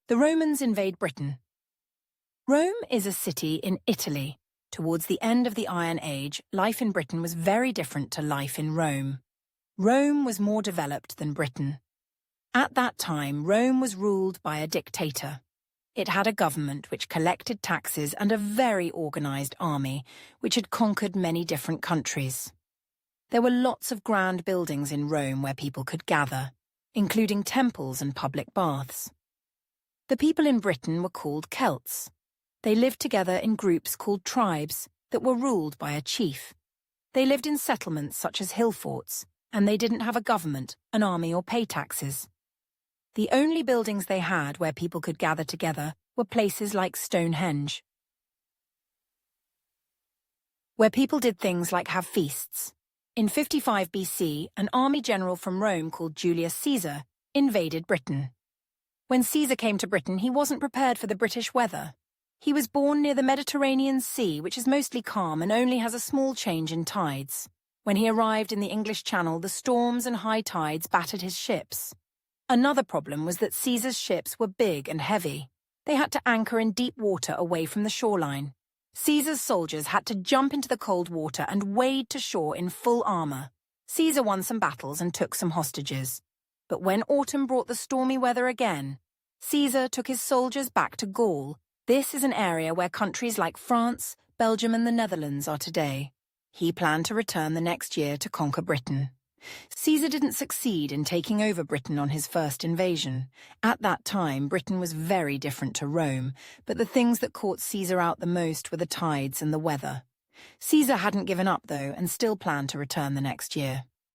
The Romans invade Britain. Rome is a city in Italy. Towards the end of the Iron Age, life in Britain was very different to life in Rome. Rome was more developed than Britain. At that time, Rome was ruled by a dictator. It had a government which collected taxes and a very organized army, which had conquered many different countries. There were lots of grand buildings in Rome where people could gather, including temples and public baths. The people in Britain were called Celts. They lived together in groups called tribes that were ruled by a chief. They lived in settlements such as hill forts, and they didn't have a government, an army, or pay taxes. The only buildings they had where people could gather together were places like Stonehenge, where people did things like have feasts. In 55 BC, an army general from Rome called Julius Caesar invaded Britain. When Caesar came to Britain, he wasn't prepared for the British weather. He was born near the Mediterranean Sea, which is mostly calm and only has a small change in tides. When he arrived in the English Channel, the storms and high tides battered his ships. Another problem was that Caesar's ships were big and heavy. They had to anchor in deep water away from the shoreline. Caesar's soldiers had to jump into the cold water and wade to shore in full armor. Caesar won some battles and took some hostages. But when autumn brought the stormy weather again, Caesar took his soldiers back to Gaul. This is an area where countries like France, Belgium, and the Netherlands are today. He planned to return the next year to conquer Britain. Caesar didn't succeed in taking over Britain on his first invasion. At that time, Britain was very different to Rome, but the things that caught Caesar out the most were the tides and the weather. Caesar hadn't given up, though, and still planned to return the next year.